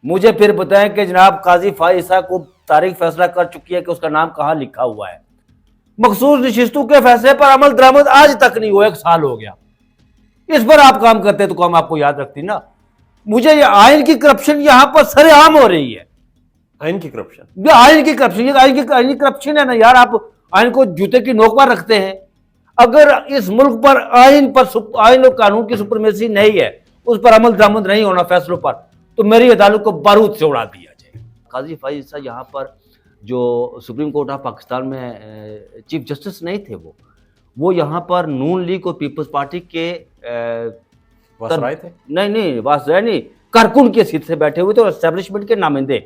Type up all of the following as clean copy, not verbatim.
मुझे फिर बताएं कि जनाब काजी फाइसा को तारीख फैसला कर चुकी है कि उसका नाम कहां लिखा हुआ है। मखसूस नशिस्तों के फैसले पर अमल दरामद आज तक नहीं हुआ, 1 साल हो गया। इस पर आप काम करते तो कौम आपको याद रखती ना। मुझे ये आइन की करप्शन यहां पर सरेआम हो रही है। आइन की करप्शन, ये आइन की करप्शन, ये आइन की करप्शन है ना यार। आप आइन को जूते की नोक पर रखते हैं। अगर इस मुल्क पर आइन और कानून की सुपरमेसी नहीं है, उस पर अमल दरामद नहीं होना फैसलों पर, तो मेरी अदालत को बारूद से उड़ा दिया जाए। काजी फाइज यहाँ पर जो सुप्रीम कोर्ट ऑफ पाकिस्तान में चीफ जस्टिस नहीं थे, वो यहाँ पर नून लीग और पीपल्स पार्टी के वासराय थे। नहीं वासराय नहीं, कारकुन की सीट से बैठे हुए थे और एस्टेब्लिशमेंट के नामिंदे।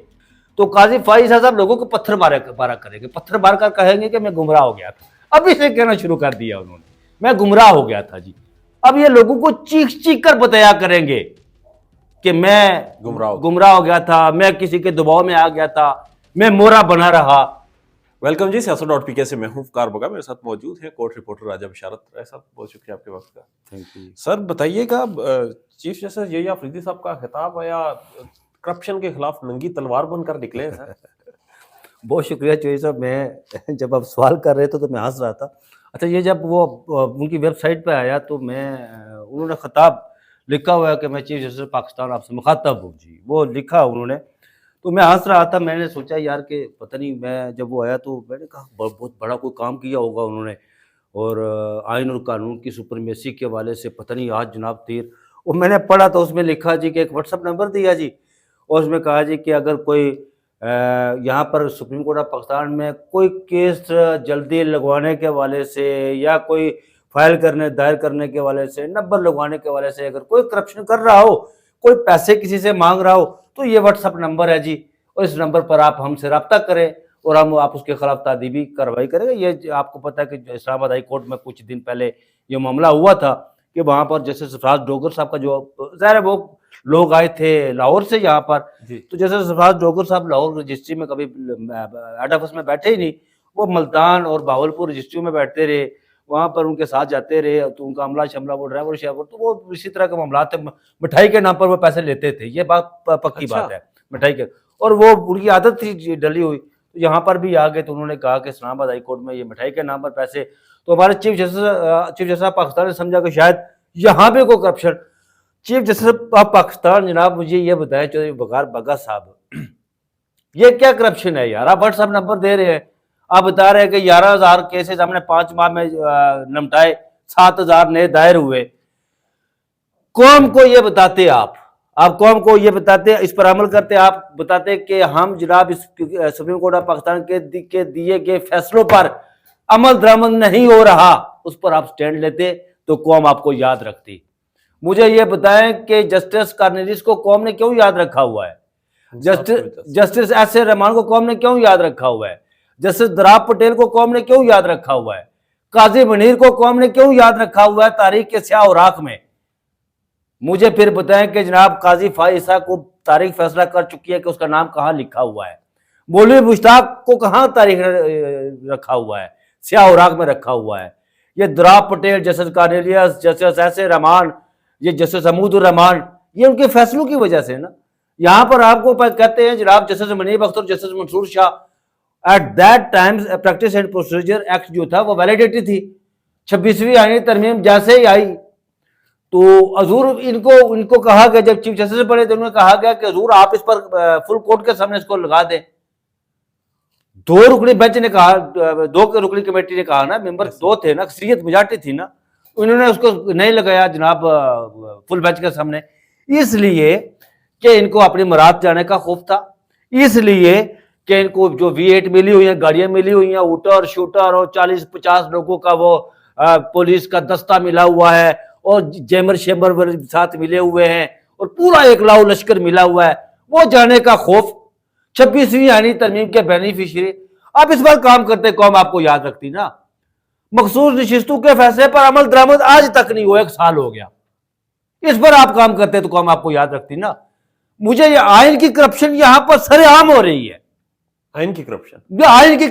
तो काजी फाइज साहब लोगों को पत्थर मारा करेंगे, पत्थर मार कर कहेंगे कि मैं गुमराह हो गया था। अभी से कहना शुरू कर दिया उन्होंने, मैं गुमराह हो गया था जी। अब ये लोगों को चीख चीख कर बताया करेंगे कि मैं गुमराह हो गया था, मैं किसी के दबाव में आ गया था, मैं मोरा बना रहा। वेलकम जी, siyaset.pk से मैं हूं फ़कार बगा। मेरे साथ मौजूद है कोर्ट रिपोर्टर राजा बशारत राय साहब। बहुत शुक्रिया आपके वक्त का। थैंक यू सर, बताइएगा, चीफ जस्टिस यही अफरीदी साहब का खिताब आया, करप्शन के खिलाफ नंगी तलवार बनकर निकले हैं सर। बहुत शुक्रिया चौधरी साहब। मैं जब आप सवाल कर रहे थे तो मैं हंस रहा था। अच्छा, ये जब वो उनकी वेबसाइट पे आया तो उन्होंने खिताब लिखा हुआ है कि मैं चीफ जस्टिस पाकिस्तान आपसे मुखातब हूँ जी, वो लिखा उन्होंने। तो मैं हंस रहा था। मैंने सोचा यार कि पता नहीं, मैं जब वो आया तो मैंने कहा बहुत बड़ा कोई काम किया होगा उन्होंने, और आइन और कानून की सुपरमेसी के हवाले से पता नहीं आज जनाब तीर। और मैंने पढ़ा तो उसमें लिखा जी कि एक व्हाट्सअप नंबर दिया जी, और उसमें कहा जी कि अगर कोई यहाँ पर सुप्रीम कोर्ट ऑफ पाकिस्तान में कोई केस जल्दी लगवाने के हवाले से या कोई फाइल दायर करने के हवाले से, नंबर लगवाने के हवाले से अगर कोई करप्शन कर रहा हो, कोई पैसे किसी से मांग रहा हो, तो ये व्हाट्सअप नंबर है जी, और इस नंबर पर आप हमसे रब्ता करें और आप उसके खिलाफ तादीबी कार्रवाई करेंगे। ये आपको पता है कि इस्लामाबाद हाई कोर्ट में कुछ दिन पहले ये मामला हुआ था कि वहाँ पर जैसे सरफराज डोगर साहब का, जो ज़ाहिर है वो लोग आए थे लाहौर से यहाँ पर, तो जैसे सरफराज डोगर साहब लाहौर रजिस्ट्री में कभी हेड ऑफिस में बैठे ही नहीं, वो मुल्तान और बावलपुर रजिस्ट्री में बैठते रहे, वहाँ पर उनके साथ जाते रहे, तो उनका अमला शमला वो ड्राइवर शेवर, तो वो इसी तरह के मामला थे। मिठाई के नाम पर वो पैसे लेते थे, ये बात पक्की बात है मिठाई के, और वो उनकी आदत थी डली हुई। तो यहाँ पर भी आ गए तो उन्होंने कहा कि इस्लामाबाद हाई कोर्ट में ये मिठाई के नाम पर पैसे, तो हमारे चीफ जस्टिस पाकिस्तान ने समझा कि शायद यहाँ पे कोई corruption. Chief justice of Pakistan जनाब, मुझे ये बताया चौधरी फ़कार बगा साहब, ये क्या करप्शन है यार? आप व्हाट्सएप नंबर दे रहे हैं, आप बता रहे हैं कि 11,000 केसेस हमने 5 माह में निपटाए, 7,000 नए दायर हुए। कौम को ये बताते आप कौम को ये बताते, इस पर अमल करते, आप बताते कि हम जनाब इस सुप्रीम कोर्ट ऑफ पाकिस्तान के दिए गए फैसलों पर अमल दरामद नहीं हो रहा, उस पर आप स्टैंड लेते तो कौम आपको याद रखती। मुझे ये बताएं कि जस्टिस कार्नेलिस को कौम ने क्यों याद रखा हुआ है? जस्टिस एस ए रहमान को कौम ने क्यों याद रखा हुआ है? जस्टिस दराब पटेल को कौम ने क्यों याद रखा हुआ है? काजी मुनीर को कौम ने क्यों याद रखा हुआ है तारीख के स्याह राख में? मुझे फिर बताएं कि जनाब काजी फाइसा को तारीख फैसला कर चुकी है कि उसका नाम कहां लिखा हुआ है। मौलवी मुश्ताक को कहां तारीख रखा हुआ है? स्याह राख में रखा हुआ है। ये Dorab Patel, justice Cornelius, justice S A Rahman, ये जस्टिस अमूदुर रहमान, ये उनके फैसलों की वजह से ना। यहाँ पर आपको कहते हैं जनाब justice Munib Akhtar, justice Mansoor Shah, at that time practice and procedure act जो था वो वैलिडिटी थी। 26वीं आईनी तरमीम जैसे ही आई तो हजूर इनको कहा गया, जब चीफ जस्टिस बने तो उन्होंने कहा गया कि हजूर आप इस पर फुल कोर्ट के सामने इसको लगा दें। 2 रुकनी बेंच ने कहा, 2 रुकनी कमेटी ने कहा ना, मेंबर 2 थे ना, अक्सरियत मेजॉरिटी थी ना, उन्होंने उसको नहीं लगाया जनाब फुल बेंच के सामने, इसलिए कि इनको अपनी मुराद जाने का खौफ था, इसलिए कि इनको जो V8 मिली हुई है, गाड़ियां मिली हुई हैं, ऊटर शूटर और 40-50 लोगों का वो पुलिस का दस्ता मिला हुआ है, और जेमर शेमर साथ मिले हुए हैं, और पूरा एक लाओ लश्कर मिला हुआ है, वो जाने का खौफ। 26वीं आईनी तरमीम के बेनिफिशियरी आप इस बार काम करते, कौम आपको याद रखती ना। मखसूस नशिस्तों के फैसले पर अमल दरामद आज तक नहीं हुआ, 1 साल हो गया। इस पर आप काम करते तो कौम आपको याद रखती ना। मुझे ये आइन की करप्शन यहां पर सरेआम हो रही है। आइन की करप्शन, ये आइन की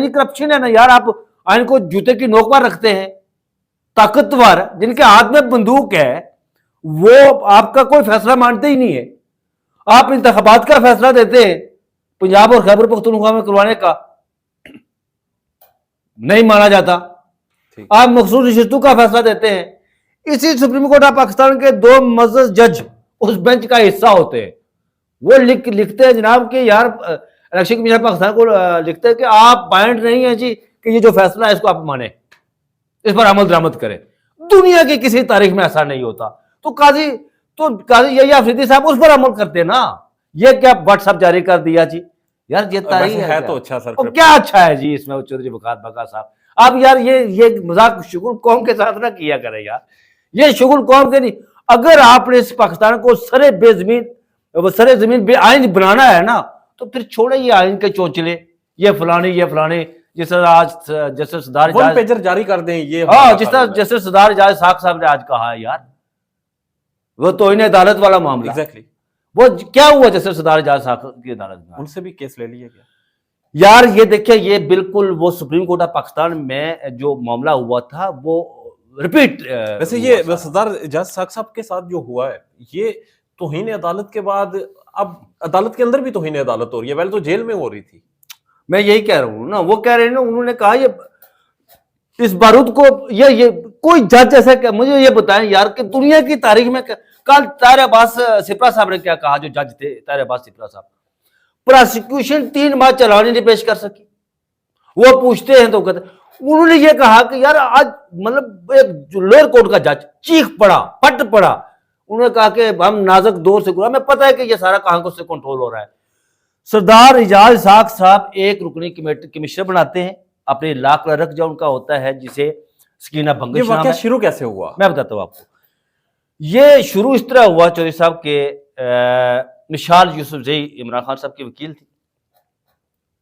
करप्शन है ना यार। आप आइन को जूते की नोक पर रखते हैं। ताकतवर जिनके हाथ में बंदूक है वो आपका कोई फैसला मानते ही नहीं है। आप इंतखाबात का फैसला देते हैं पंजाब और खैबर पख्तूनख्वा में करवाने का, नहीं माना जाता। ठीक। आप मखसूस नशिस्तों का फैसला देते हैं। इसी सुप्रीम कोर्ट ऑफ पाकिस्तान के 2 मुअज़्ज़ज़ जज उस बेंच का हिस्सा होते हैं। वो लिखते हैं जनाब कि यार इलेक्शन कमीशन पाकिस्तान को लिखते हैं कि आप बाइंड नहीं है जी कि ये जो फैसला है इसको आप माने, इस पर अमल दरामद करें। दुनिया की किसी तारीख में ऐसा नहीं होता। तो काजी यही अफरीदी साहब उस पर अमल करते ना। ये क्या व्हाट्सएप जारी कर दिया जी, यार ये तारीख है तो अच्छा सर, और क्या अच्छा है जी इसमें चौधरी वकास बका साहब। आप यार ये मजाक शुगुल कौम के साथ ना किया करें यार, ये शुगुल कौम के नहीं। अगर आपने इस पाकिस्तान को सरे जमीन बेआइन बनाना है ना, तो फिर छोड़े ये आइन के चोंचले, ये फलाने जिस तरह आज जस्टिस सरदार वन पेजर जारी कर दें ये। हाँ, जिस तरह जस्टिस सरदार इजाज साख साहब ने आज कहा है यार, वो तो इन्हें अदालत वाला मामला। एग्जैक्टली। वो क्या हुआ जस्टिस सरदार इजाज साख की अदालत में? उनसे भी केस ले लिया गया यार ये देखिए, ये बिल्कुल वो सुप्रीम कोर्ट ऑफ पाकिस्तान में जो मामला हुआ था वो रिपीट। वैसे ये सरदार इजाज साख साहब के साथ जो हुआ है, ये तौहीन अदालत के बाद अब अदालत के अंदर भी तौहीन अदालत हो रही है। पहले तो जेल में हो रही थी। मैं यही कह रहा हूं ना, वो कह रहे हैं ना, उन्होंने कहा ये इस बारूद को ये कोई जज ऐसा, मुझे ये बताएं यार कि दुनिया की तारीख में कल ताहिर अब्बास सिपरा साहब ने क्या कहा, जो जज थे ताहिर अब्बास सिपरा साहब, प्रोसिक्यूशन 3 माह चलाने नहीं पेश कर सकी। वो पूछते हैं तो कहते, उन्होंने ये कहा कि यार आज मतलब एक लोअर कोर्ट का जज चीख पड़ा, पट पड़ा। उन्होंने कहा कि हम नाजुक दौर से गुजरा, हमें पता है कि ये सारा कहां से कंट्रोल हो रहा है। सरदार इजाज साख साहब एक रुकनी कमिश्नर बनाते हैं, अपने ला क्लर्क जो उनका होता है, जिसे सकीना भंगश नाम है। वाकया शुरू कैसे हुआ? मैं बताता हूं आपको। ये शुरू इस तरह हुआ, चौधरी साहब के मिशाल यूसुफजई इमरान खान साहब के वकील थी।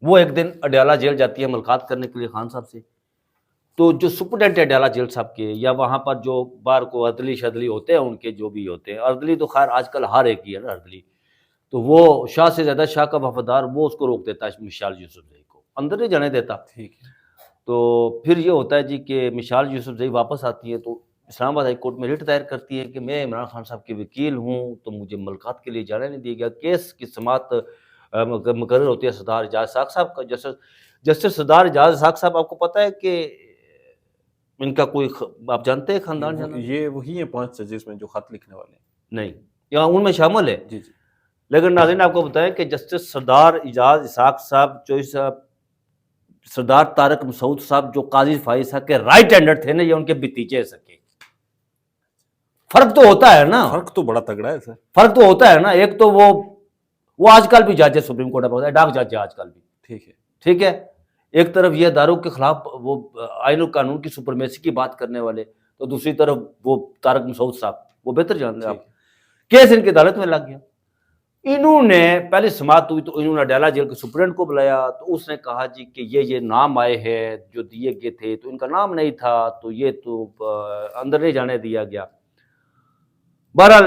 वो एक दिन अडयाला जेल जाती है मुलाकात करने के लिए खान साहब से। तो जो सुपरडेंट अडयाला जेल साहब के, या वहां पर जो बार को अर्दली शदली होते हैं उनके, जो भी होते हैं, अर्दली तो खैर आजकल हर एक ही है ना अर्दली, तो वो शाह से ज्यादा शाह का वफादार, वो उसको रोक देता है मिशाल यूसुफजई को, अंदर नहीं जाने देता। ठीक है। तो फिर ये होता है जी कि मिशाल यूसुफजई वापस आती है, तो इस्लामाबाद हाई कोर्ट में रिट दायर करती है कि मैं इमरान खान साहब के वकील हूँ, तो मुझे मुलाकात के लिए जाने नहीं दिया गया। केस की समात मुकर्रर होती है सरदार इजाज साख साहब का। जस्टिस सरदार इजाज साख साहब, आपको पता है कि इनका कोई आप जानते हैं खानदान? ये वही है 5 जजेस में जो खत लिखने वाले? नहीं, यहाँ उनमें शामिल है जी जी। लेकिन नाज़रीन आपको बताएं कि जस्टिस सरदार इजाज इसाक साहब, चौधरी साहब, सरदार तारक मसूद साहब, जो काजी फाइज साहब के राइट हैंडर थे ना, ये उनके भतीजे सके। फर्क तो होता है ना, फर्क तो बड़ा तगड़ा है सर। फर्क तो होता है ना। एक तो वो आजकल भी जज है सुप्रीम कोर्ट में, डाक जज है आजकल भी। ठीक है, ठीक है। एक तरफ ये दारू के खिलाफ वो आइन और कानून की सुपरमेसी की बात करने वाले, तो दूसरी तरफ वो तारक मसूद साहब, वो बेहतर जानते हैं आप। केस इनकी अदालत में लग गया। इन्होंने पहले समात हुई तो इन्होंने अडयाला जेल के सुप्रीडेंट को बुलाया, तो उसने कहा जी कि ये नाम आए हैं जो दिए गए थे, तो इनका नाम नहीं था, तो ये तो अंदर नहीं जाने दिया गया। बहरहाल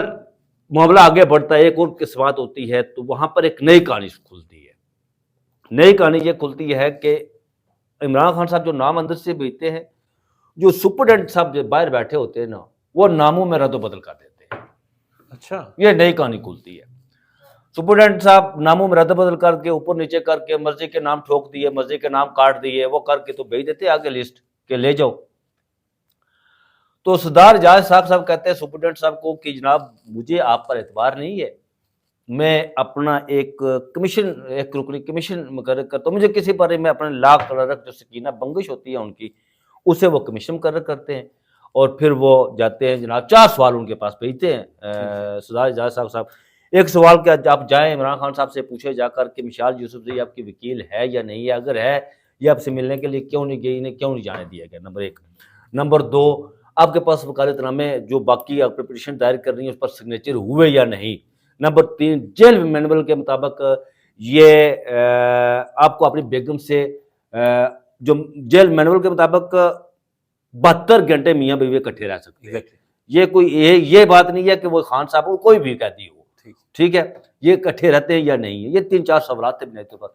मामला आगे बढ़ता है, एक और की समात होती है, तो वहां पर एक नई कहानी खुलती है। नई कहानी ये खुलती है कि इमरान खान साहब जो नाम अंदर से भेजते हैं, जो सुप्रीडेंट साहब जो बाहर बैठे होते हैं ना, वो नामों में रद्द बदल कर देते हैं। अच्छा, ये नई कहानी खुलती है। सुप्रीडेंट साहब नामों में रद्द बदल करके, ऊपर नीचे करके, मर्जी के नाम ठोक दिए, मर्जी के नाम काट दिए, वो करके तो भेज देते आगे लिस्ट के ले जाओ। तो सरदार इजाज साहब कहते हैं सुप्रीडेंट साहब को कि जनाब मुझे आप पर एतबार नहीं है, मैं अपना एक कमीशन, एक रुकनी कमीशन मुकर्रर करता हूँ, मुझे किसी पर मैं अपने ला क्लर्क जो सकीना बंगिश होती है उनकी, उसे वो कमीशन मुकर्रर करते हैं। और फिर वो जाते हैं जनाब, 4 सवाल उनके पास भेजते हैं सरदार इजाज साहब। एक सवाल क्या, आप जाएं इमरान खान साहब से पूछे जाकर कि मिशाल यूसुफजई आपकी वकील है या नहीं है, अगर है ये आपसे मिलने के लिए क्यों नहीं गई, इन्हें क्यों नहीं जाने दिया गया, नंबर 1। नंबर 2, आपके पास वकालतनामे जो बाकी आप पिटीशन दायर कर रही है उस पर सिग्नेचर हुए या नहीं। नंबर 3, जेल मैनुअल के मुताबिक ये आपको अपनी बेगम से जो जेल मैनुअल के मुताबिक 72 घंटे मियाँ बीवी इकट्ठे रह सकते हैं। ये कोई ये बात नहीं है कि वो खान साहब को कोई भी कहती हो, ठीक है, ये इकट्ठे रहते हैं या नहीं है। ये 3-4 सवाल थे बिना पर।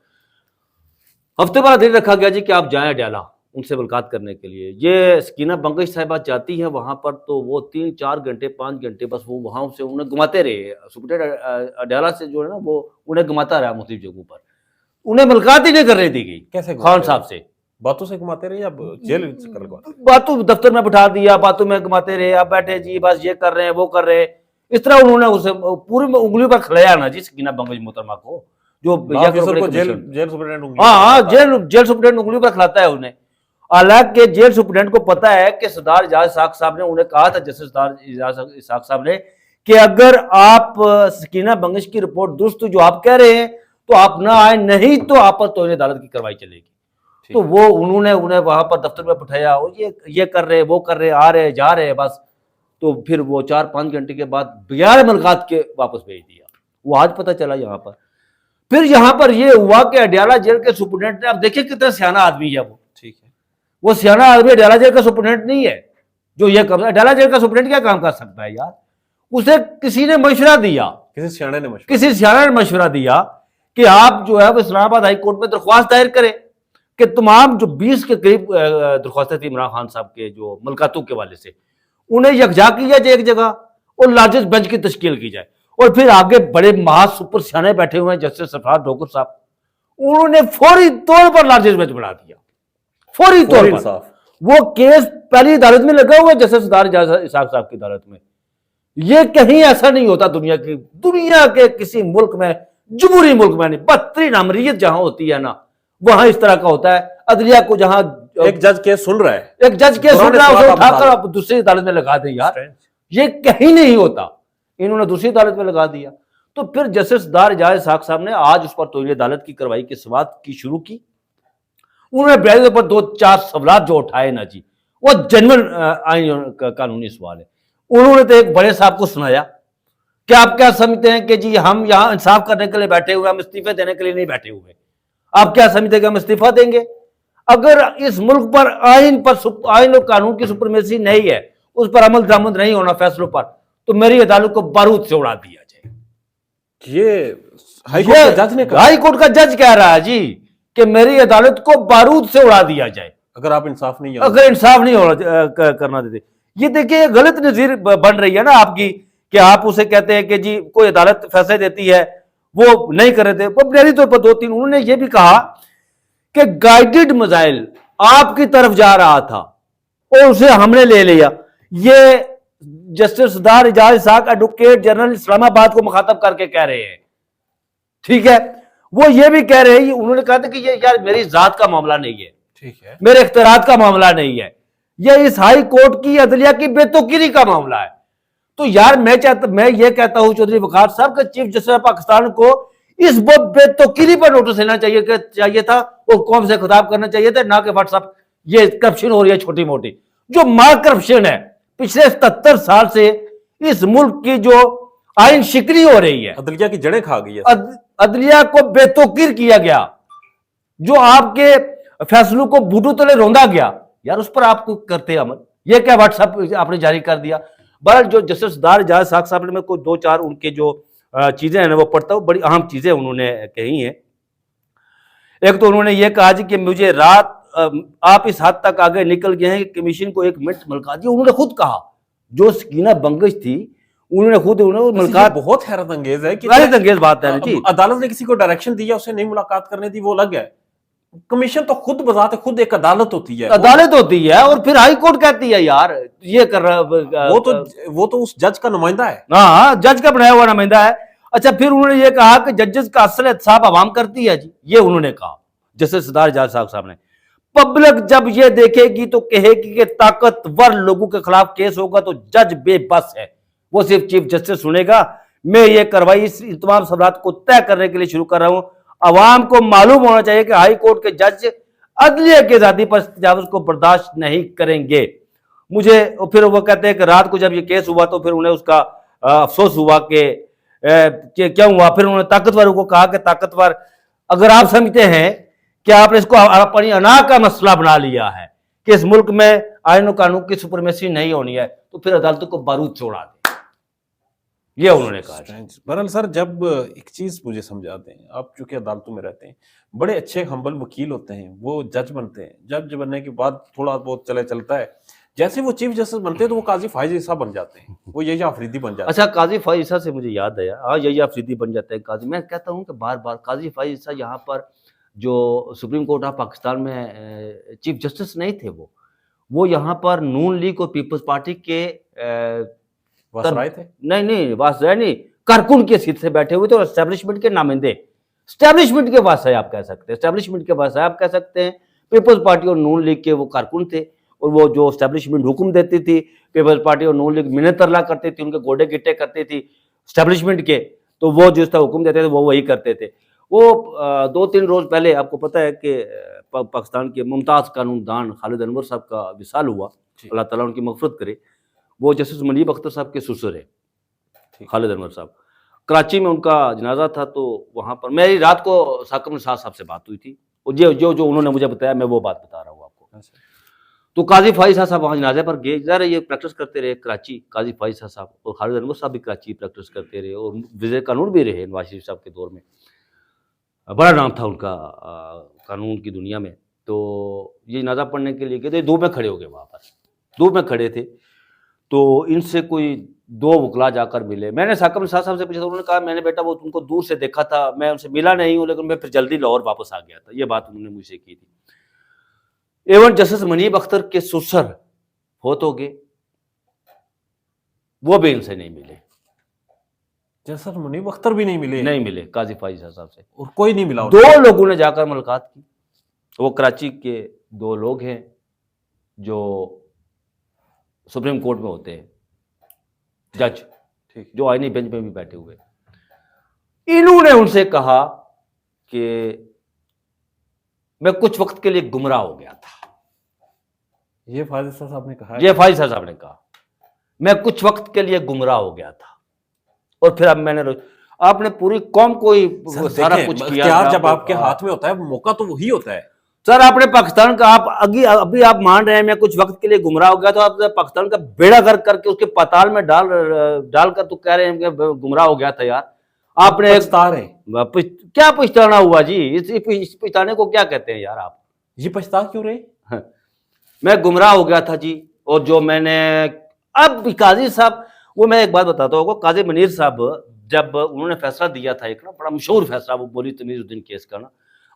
हफ्ते बाद दिन रखा गया जी कि आप जाएं अडयाला, उनसे मुलाकात करने के लिए। ये सकीना बंगश साहिबा जाती हैं वहाँ पर, तो वो 3-4 घंटे 5 घंटे बस वो वहाँ से उन्हें घुमाते रहे। सुपरटेंडेंट अडयाला से जो है ना वो उन्हें घुमाता रहा मुख्तलिफ जगहों पर, उन्हें मुलाकात ही नहीं करने दी गई कैसे खान साहब से। बातों से घुमाते रहे या जेल से कर घुमाते रहे? बातों दफ्तर में बिठा दिया, बातों में घुमाते रहे, आप बैठे जी बस ये कर रहे हैं वो कर रहे हैं, इस तरह उन्होंने उसे पूरी उंगली पर खिलाया ना जी सकीना बंगश मोहतरमा को, जो ऑफिसर को जेल सुपरटेंडेंट उंगली हाँ जेल सुपरटेंडेंट उंगली पर खिलाता है उन्हें। हालांकि जेल सुपरटेंडेंट को पता है कि सरदार एजाज इसाक साहब ने उन्हें कहा था, जैसे सरदार एजाज इसाक साहब ने, कि अगर आप सकीना बंगश की रिपोर्ट दुरुस्त जो आप कह रहे हैं तो आप ना आए, नहीं तो आप पर तौहीन अदालत की कार्रवाई चलेगी। तो वो उन्होंने उन्हें वहां पर दफ्तर में बिठाया, और ये कर रहे वो कर रहे, आ रहे जा रहे बस। तो फिर वो 4-5 घंटे के बाद बगैर मुलाकात के वापस भेज दिया। वो आज पता चला यहाँ पर। फिर यहाँ पर ये हुआ कि अडयाला जेल के सुपरटेंडेंट ने, अब देखिए कितना सियाना आदमी है वो, ठीक है, वो सियाना आदमी अडयाला जेल का सुपरटेंडेंट नहीं है जो ये कर, अडयाला जेल का सुपरटेंडेंट क्या काम कर सकता है यार? उसे किसी ने मशवरा दिया, किसी सियाने ने मशवरा, किसी सियाने ने मशवरा दिया कि आप जो है वो इस्लामाबाद हाई कोर्ट में दरख्वास्त दायर करें कि तमाम जो 20 के करीब दरख्वास्तें थी इमरान खान साहब के जो मुलाकातों के वाले से, उन्हें यकजा किया जाए एक जगह और लार्जेस्ट बेंच की तश्कील की जाए। और फिर आगे बड़े महा सुपर सियाने बैठे हुए हैं जस्टिस सरफराज ढोकर साहब, उन्होंने फौरी तौर पर लार्जेस्ट बेंच बना दिया, फौरी तौर पर। वो केस पहली अदालत में लगा हुआ है, जस्टिस सरदार इसाक साहब की अदालत में। ये कहीं ऐसा नहीं होता दुनिया के किसी मुल्क में, जमहूरी मुल्क में नहीं, बदतरीन अमरीत जहां होती है ना वहां इस तरह का होता है। अदलिया को जहां एक जज केस सुन रहा है, एक जज केस सुन रहा है, उसे उठाकर आप दूसरी अदालत में लगा दें यार, ये कहीं नहीं होता। इन्होंने दूसरी अदालत में लगा दिया। तो फिर जस्टिस सरदार एजाज इसाक साहब ने आज उस पर तौहीन अदालत की कार्रवाई की समाअत की शुरू की। उन्होंने बेहद पर 2-4 सवाल जो उठाए ना जी, वो जनरल आइन कानूनी सवाल है। उन्होंने तो एक बड़े साहब को सुनाया कि आप क्या समझते हैं कि जी हम यहाँ इंसाफ करने के लिए बैठे हुए, हम इस्तीफे देने के लिए नहीं बैठे हुए। आप क्या समझते हैं कि हम इस्तीफा देंगे? अगर इस मुल्क पर आइन और कानून की सुपरमेसी नहीं है, उस पर अमल दरामद नहीं होना फैसलों पर, तो मेरी अदालत को बारूद से उड़ा दिया जाए। ये हाईकोर्ट का जज ने कहा, हाईकोर्ट का जज कह रहा है जी कि मेरी अदालत को बारूद से उड़ा दिया जाए अगर आप इंसाफ नहीं करना देते। ये देखिए गलत नजीर बन रही है ना आपकी, कि आप उसे कहते हैं कि जी कोई अदालत फैसले देती है वो नहीं कर रहे थे। बुनियादी तौर पर 2-3 उन्होंने ये भी कहा कि गाइडेड मिसाइल आपकी तरफ जा रहा था और उसे हमने ले लिया। ये justice Sardar Ejaz Ishaq advocate general Islamabad को मुखातब करके कह रहे हैं, ठीक है। वो ये भी कह रहे हैं, उन्होंने कहा था कि ये यार मेरी जात का मामला नहीं है, ठीक है, मेरे इख्तियारात का मामला नहीं है, ये इस हाई कोर्ट की अदलिया की बेतौकीरी का मामला है। तो यार मैं ये कहता हूं चौधरी वकार साहब के चीफ जस्टिस पाकिस्तान को इस बेतौकीरी पर नोटिस लेना चाहिए था और कौम से खिताब करना चाहिए था, ना कि व्हाट्सएप ये करप्शन हो रही है छोटी मोटी, जो मां करप्शन है पिछले 77 साल से इस मुल्क की जो आइन शिकरी हो रही है, अदलिया की जड़ें खा गई है, अदलिया को बेतौकीर किया गया, जो आपके फैसलों को बूटू तले रौंदा गया, यार उस पर आप करते अमल। ये क्या व्हाट्सएप आपने जारी कर दिया? बहरहाल जो जस्टिस सरदार एजाज इसाक साहब ने, मैं कोई 2-4 उनके जो चीजें हैं ना वो पढ़ता हूं, बड़ी अहम चीजें उन्होंने कही हैं। एक तो उन्होंने ये कहा कि मुझे रात आप इस हद तक आगे निकल गए हैं कि कमीशन को 1 मिनट मुलाकात दी। उन्होंने खुद कहा, जो सकीना बंगश थी उन्होंने खुद मुलाकात, बहुत हैरत अंगेज है कि हैरत अंगेज बात है जी। अदालत ने किसी को डायरेक्शन दिया उसे नहीं मुलाकात करने दी, वो अलग है। कमीशन तो खुद बजाते खुद एक अदालत होती है, अदालत होती है, और फिर हाई कोर्ट कहती है यार ये कर रहा, वो तो उस जज का नुमाइंदा है। हाँ, जज का बनाया हुआ नुमाइंदा है। अच्छा, फिर उन्होंने ये कहा कि जजेस का असल एहतसाब अवाम करती है जी, ये उन्होंने कहा जस्टिस सरदार एजाज साहब ने। पब्लिक जब ये देखेगी तो कहेगी कि ताकतवर लोगों के खिलाफ केस होगा तो जज बेबस है, वो सिर्फ चीफ जस्टिस सुनेगा। मैं ये कार्रवाई इस तमाम सवालात को तय करने के लिए शुरू कर रहा हूं। अवाम को मालूम होना चाहिए कि हाई कोर्ट के जज अदलिया के आजादी पर तजावुज को बर्दाश्त नहीं करेंगे। मुझे फिर वो कहते हैं कि रात को जब ये केस हुआ तो फिर उन्हें उसका अफसोस हुआ कि क्या हुआ। फिर उन्होंने ताकतवरों को कहा कि ताकतवर, अगर आप समझते हैं कि आपने इसको अपनी अना का मसला बना लिया है कि इस मुल्क में आईन और कानून की सुपरमेसी नहीं होनी है, तो फिर अदालतों को बारूद से उड़ा दें। ये उन्होंने कहा। बहरहाल सर, जब एक चीज मुझे समझाते हैं, आप चूंकि अदालतों में रहते हैं, बड़े अच्छे हम्बल वकील होते हैं, वो जज बनते हैं, जज बनने के बाद थोड़ा बहुत चलता है, जैसे वो चीफ जस्टिस बनते हैं तो वो काजी फाइज ईसा बन जाते हैं, वो यही आफरीदी बन जाते हैं। अच्छा, काजी फाइज ईसा से मुझे याद आया, हाँ यही आफरीदी बन जाते हैं काजी। मैं कहता हूँ कि बार बार काजी फाइज ईसा यहाँ पर जो सुप्रीम कोर्ट ऑफ पाकिस्तान में चीफ जस्टिस नहीं थे, वो यहाँ पर नून लीग और पीपल्स पार्टी के वासराय थे? नहीं वासराय नहीं, कारकुन के सीट से बैठे हुए थे और एस्टेब्लिशमेंट के नामिंदे, एस्टेब्लिशमेंट के वासराय आप कह सकते हैं, एस्टेब्लिशमेंट के वासराय आप कह सकते हैं। पीपल्स पार्टी और नून लीग के वो कारकुन थे, और वो जो एस्टेब्लिशमेंट हुक्म देती थी, पीपल्स पार्टी और नून लीग मिन्नत तरला करती थी, उनके गोडे गिट्टे करती थी एस्टेब्लिशमेंट के, तो वो जिस तरह हुक्म देते थे वो वही करते थे। वो 2-3 रोज पहले आपको पता है कि पाकिस्तान के मुमताज़ कानूनदान खालिद अनवर साहब का विसाल हुआ, अल्लाह ताला उनकी मग़फ़िरत करे। वो जस्टिस मुनीब अख्तर साहब के ससुर है खालिद अनवर साहब। कराची में उनका जनाजा था, तो वहाँ पर मेरी रात को साकिब निसार साहब से बात हुई थी, और जो उन्होंने मुझे बताया मैं वो बात बता रहा हूँ आपको। तो काजी फाइज साहब वहाँ जनाजे पर गए, ज़रा ये प्रैक्टिस करते रहे कराची, काजी फाइज साहब और खालिद अनवर साहब भी कराची प्रैक्टिस करते रहे, और वज़ीर कानून भी रहे नवाज शरीफ साहब के दौर में, बड़ा नाम था उनका कानून की दुनिया में। तो ये जनाजा पढ़ने के लिए गए थे, धूप में खड़े हो गए, वहाँ पर धूप में खड़े थे, तो इनसे कोई 2 वकला जाकर मिले। मैंने साकिब निसार साहब से पूछा, तो उन्होंने कहा मैंने बेटा वो तुमको दूर से देखा था, मैं उनसे मिला नहीं हूँ, लेकिन मैं फिर जल्दी लाहौर वापस आ गया था, ये बात उन्होंने मुझसे की थी। एवन जस्टिस मुनीब अख्तर के ससुर हो गए, वो भी इनसे नहीं मिले। जस्टिस मुनीब अख्तर भी नहीं मिले काजी फाइज साहब से, और कोई नहीं मिला। 2 लोगों ने जाकर मुलाकात की, वो कराची के 2 लोग हैं जो सुप्रीम कोर्ट में होते हैं जज, ठीक, जो आईनी बेंच में भी बैठे हुए। इन्होंने उनसे कहा कि मैं कुछ वक्त के लिए गुमराह हो गया था। ये फाइज साहब ने कहा, ये फाइज साहब ने कहा मैं कुछ वक्त के लिए गुमराह हो गया था, और फिर अब मैंने आपने पूरी कौम को ही सारा कुछ किया। जब आपके हाथ में होता है मौका तो वही होता है सर। आपने पाकिस्तान का अभी आप मान रहे हैं मैं कुछ वक्त के लिए गुमराह हो गया, तो आप पाकिस्तान का बेड़ा गर्क करके उसके पाताल में डालकर तो कह रहे हैं कि गुमराह हो गया था। यार आपने क्या पछताना हुआ जी? इस पछताने को क्या कहते हैं यार आप? ये पछता क्यों रहे? मैं गुमराह हो गया था जी, और जो मैंने अब काजी साहब, वो मैं एक बात बताता हूँ, काजी मनीर साहब जब उन्होंने फैसला दिया था, एक ना बड़ा मशहूर फैसला, वो बोली तमीजुद्दीन केस का ना,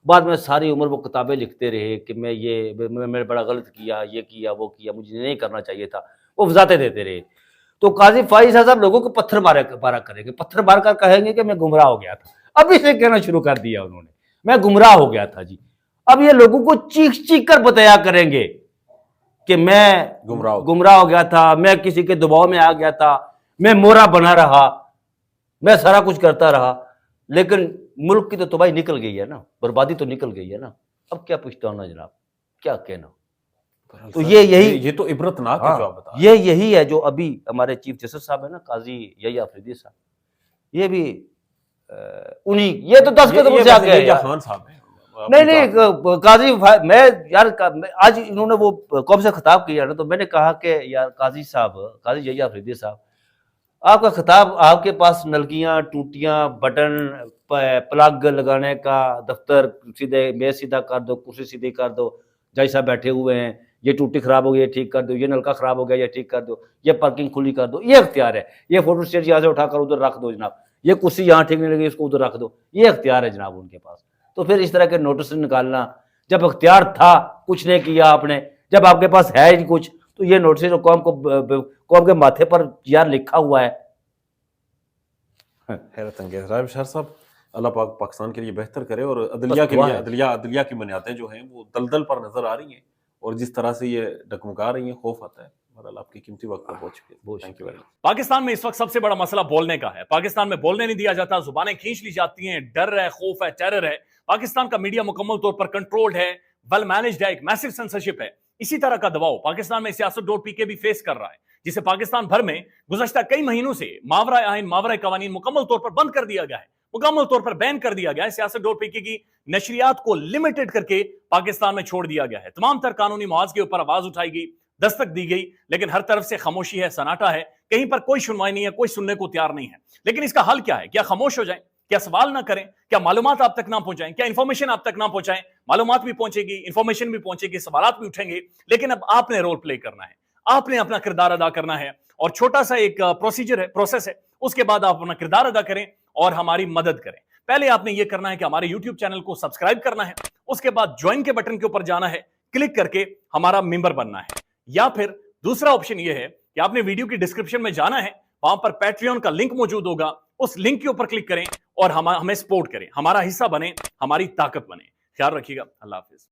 बाद में सारी उम्र वो किताबें लिखते रहे कि मैंने बड़ा गलत किया, ये किया वो किया, मुझे नहीं करना चाहिए था, वो वजाते देते रहे। तो काजी फाइज साहब लोगों को पत्थर मारा करेंगे, पत्थर मार कर कहेंगे कि मैं गुमराह हो गया था। अभी से कहना शुरू कर दिया उन्होंने, मैं गुमराह हो गया था जी। अब ये लोगों को चीख चीख कर बताया करेंगे कि मैं गुमराह हो गया था, मैं किसी के दबाव में आ गया था, मैं मोरा बना रहा, मैं सारा कुछ करता रहा, लेकिन मुल्क की तो तबाही निकल गई है ना, बर्बादी तो निकल गई है ना, अब क्या पछताना जनाब, क्या कहना। तो ये तो इबरतनाक है जो आप बता, यही है जो अभी हमारे चीफ जस्टिस साहब है ना, काजी यही आफरीदी साहब, ये भी उन्हीं, ये तो 10 कदम से आगे है खान साहब है। नहीं काजी, मैं यार आज इन्होंने वो कौम से खिताब किया ना, तो मैंने कहा कि यार काजी साहब, काजी यही आफरीदी साहब, आपका खिताब, आपके पास नलकियां, टूटियां, बटन, प्लग लगाने का दफ्तर, सीधे मेज सीधा कर दो, कुर्सी सीधी कर दो, जज साहब बैठे हुए हैं, ये टूटी खराब हो गई ये ठीक कर दो, ये नलका खराब हो गया ये ठीक कर दो, ये पार्किंग खुली कर दो, ये अख्तियार है। ये फोटो स्टेट यहाँ से उठाकर उधर रख दो जनाब, ये कुर्सी यहाँ ठीक नहीं लगी इसको उधर रख दो, ये अख्तियार है जनाब उनके पास। तो फिर इस तरह के नोटिस निकालना, जब अख्तियार था कुछ नहीं किया आपने, जब आपके पास है ही कुछ, तो ये नोटिस कौम के माथे पर यार लिखा हुआ है। हैरत अंगेज। राय बशर साहब, अल्लाह पाक पाकिस्तान के लिए बेहतर करे, और अदलिया के लिए, अदलिया की बुनियादें जो हैं वो दलदल पर नजर आ रही हैं, और जिस तरह से ये डगमगा रही हैं, खौफ आता है। बहरहाल आपकी कीमती वक्त पर बहुत शुक्रिया, thank you very much. Pakistan में इस वक्त सबसे बड़ा मसला बोलने का है। पाकिस्तान में बोलने नहीं दिया जाता, जुबानें खींच ली जाती हैं, डर है, खौफ है, टेरर है। पाकिस्तान का मीडिया मुकम्मल तौर पर कंट्रोल्ड है, वेल मैनेज्ड है, एक मैसिव सेंसरशिप है। इसी तरह का दबाव पाकिस्तान में siyaset.pk भी फेस कर रहा है, जिसे पाकिस्तान भर में गुज़श्ता कई महीनों से मावरा आइन, मावरा कवानीन मुकम्मल तौर पर बंद कर दिया गया है, मुकम्मल तौर पर बैन कर दिया गया है। siyaset.pk की नशरियात को लिमिटेड करके पाकिस्तान में छोड़ दिया गया है। तमाम तर कानूनी मुआवजे के ऊपर आवाज उठाई गई, दस्तक दी गई, लेकिन हर तरफ से खामोशी है, सन्नाटा है, कहीं पर कोई सुनवाई नहीं है, कोई सुनने को तैयार नहीं है। लेकिन इसका हल क्या है? क्या खामोश हो जाएं? क्या सवाल ना करें? क्या मालूमात आप तक ना पहुंचाएं? क्या इंफॉर्मेशन आप तक ना पहुंचाएं? मालूमात भी पहुंचेगी, इंफॉर्मेशन भी पहुंचेगी, सवालात भी उठेंगे, लेकिन अब आपने रोल प्ले करना है, आपने अपना किरदार अदा करना है। और छोटा सा एक प्रोसीजर है, प्रोसेस है, उसके बाद आप अपना किरदार अदा करें और हमारी मदद करें। पहले आपने यह करना है कि हमारे यूट्यूब चैनल को सब्सक्राइब करना है, उसके बाद ज्वाइन के बटन के ऊपर जाना है, क्लिक करके हमारा मेंबर बनना है। या फिर दूसरा ऑप्शन यह है कि आपने वीडियो की डिस्क्रिप्शन में जाना है, वहां पर पैट्रियन का लिंक मौजूद होगा, उस लिंक के ऊपर क्लिक करें और हमें सपोर्ट करें, हमारा हिस्सा बने, हमारी ताकत बने। ख्याल रखिएगा। अल्लाह हाफिज।